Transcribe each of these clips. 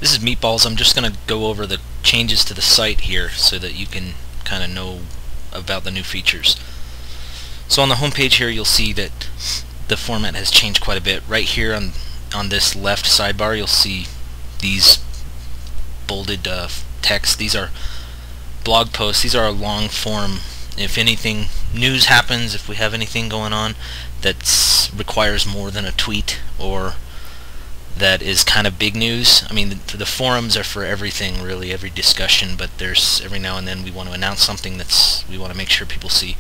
This is Meatballs. I'm just going to go over the changes to the site here so that you can kind of know about the new features. So on the home page here, you'll see that the format has changed quite a bit. Right here on this left sidebar, you'll see these bolded text. These are blog posts. These are a long form. If anything news happens, if we have anything going on that requires more than a tweet or that is kind of big news. I mean, the forums are for everything, really, every discussion, but there's every now and then we want to announce something we want to make sure people see.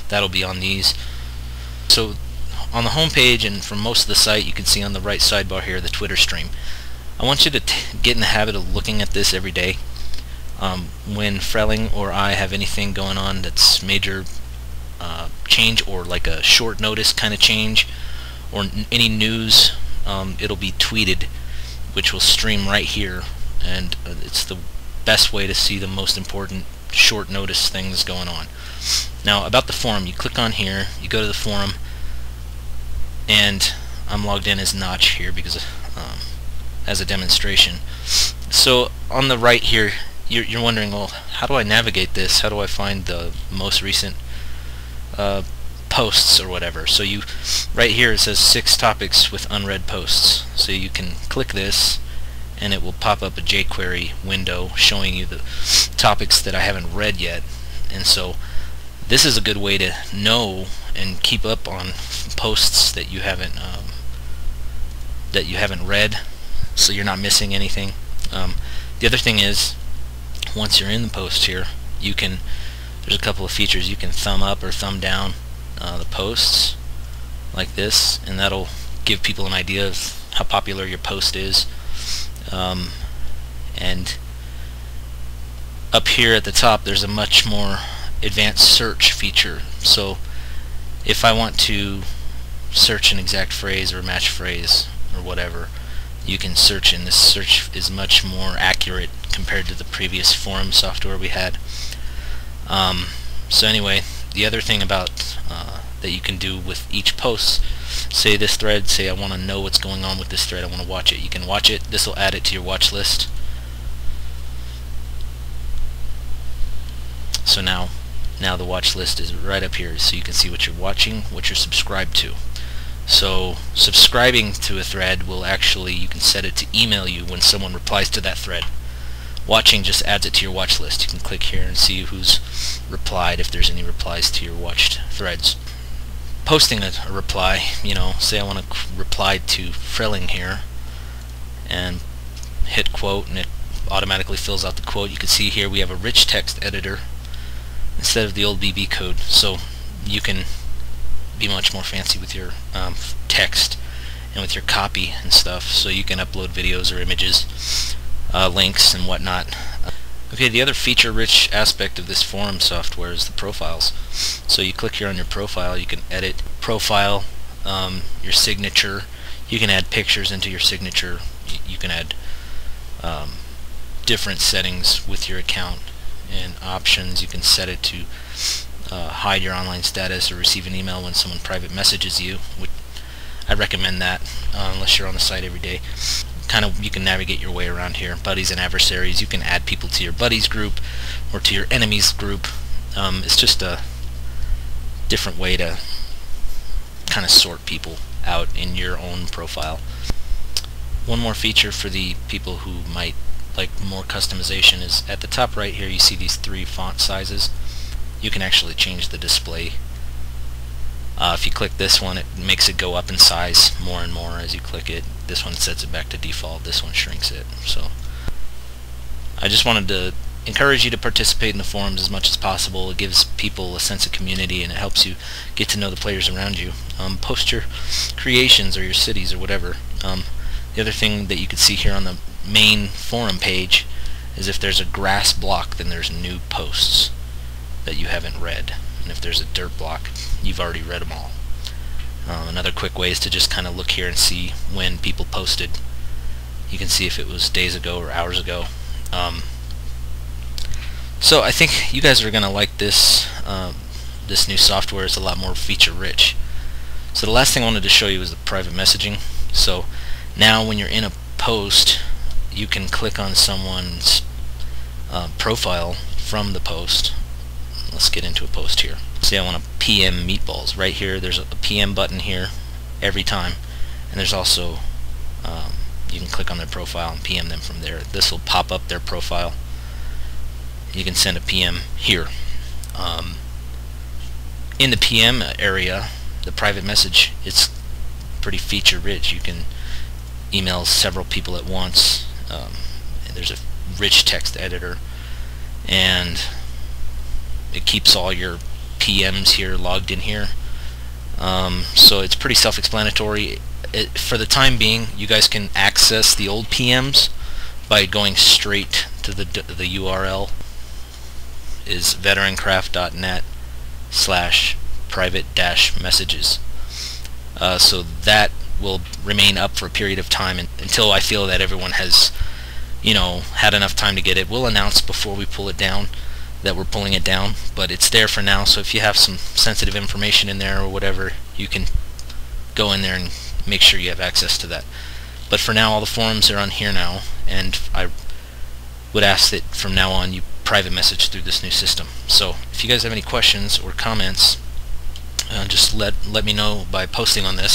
That'll be on these. So on the home page and from most of the site, you can see on the right sidebar here the Twitter stream. I want you to get in the habit of looking at this every day. When Frelling or I have anything going on that's major change, or like a short notice kind of change, or any news, it'll be tweeted, which will stream right here, and it's the best way to see the most important short notice things going on. Now about the forum, you click on here, you go to the forum, and I'm logged in as Notch here because as a demonstration. So on the right here, you're wondering, well, how do I navigate this? How do I find the most recent posts or whatever? So right here it says 6 topics with unread posts. So you can click this and it will pop up a jQuery window showing you the topics that I haven't read yet. And so this is a good way to know and keep up on posts that you haven't read, so you're not missing anything. The other thing is, once you're in the post here, there's a couple of features. You can thumb up or thumb down the posts like this, and that'll give people an idea of how popular your post is. And up here at the top, there's a much more advanced search feature. So if I want to search an exact phrase or match phrase or whatever, you can search, and this search is much more accurate compared to the previous forum software we had. So anyway, the other thing about that you can do with each post, say this thread, say I want to know what's going on with this thread, I want to watch it, you can watch it. This will add it to your watch list. So now the watch list is right up here, so you can see what you're watching, what you're subscribed to. So subscribing to a thread will actually, you can set it to email you when someone replies to that thread. Watching just adds it to your watch list. You can click here and see who's replied, if there's any replies to your watched threads. Posting a reply, say I want to reply to Frelling here, and hit quote, and it automatically fills out the quote. You can see here we have a rich text editor instead of the old BB code, so you can be much more fancy with your text and with your copy and stuff, so you can upload videos or images, links and whatnot. Okay, the other feature-rich aspect of this forum software is the profiles. So you click here on your profile, you can edit profile, your signature, you can add pictures into your signature, you can add different settings with your account and options. You can set it to hide your online status or receive an email when someone private messages you. I recommend that unless you're on the site every day. You can navigate your way around here. Buddies and adversaries, you can add people to your buddies group or to your enemies group. It's just a different way to kind of sort people out in your own profile. One more feature for the people who might like more customization is at the top right here you see these 3 font sizes. You can actually change the display. If you click this one, it makes it go up in size more and more as you click it. This one sets it back to default, this one shrinks it. So I just wanted to encourage you to participate in the forums as much as possible. It gives people a sense of community and it helps you get to know the players around you. Post your creations or your cities or whatever. The other thing that you can see here on the main forum page is if there's a grass block, then there's new posts that you haven't read, and if there's a dirt block, you've already read them all. Another quick way is to just kind of look here and see when people posted. You can see if it was days ago or hours ago. So I think you guys are going to like this. This new software is a lot more feature rich. So the last thing I wanted to show you is the private messaging. So now when you're in a post, you can click on someone's profile from the post. Let's get into a post here. Say I want to PM meatballs. Right here there's a PM button here every time, and there's also you can click on their profile and PM them from there. This will pop up their profile. You can send a PM here. In the PM area, the private message, it's pretty feature rich. You can email several people at once. There's a rich text editor, and it keeps all your PMs here logged in here. So it's pretty self-explanatory. For the time being, you guys can access the old PMs by going straight to the URL is VeteranCraft.net/private-messages. So that will remain up for a period of time until I feel that everyone has, had enough time to get it. We'll announce before we pull it down that we're pulling it down, but it's there for now. So if you have some sensitive information in there or whatever, you can go in there and make sure you have access to that. But for now, all the forums are on here now, and I would ask that from now on you private message through this new system. So if you guys have any questions or comments, just let me know by posting on this.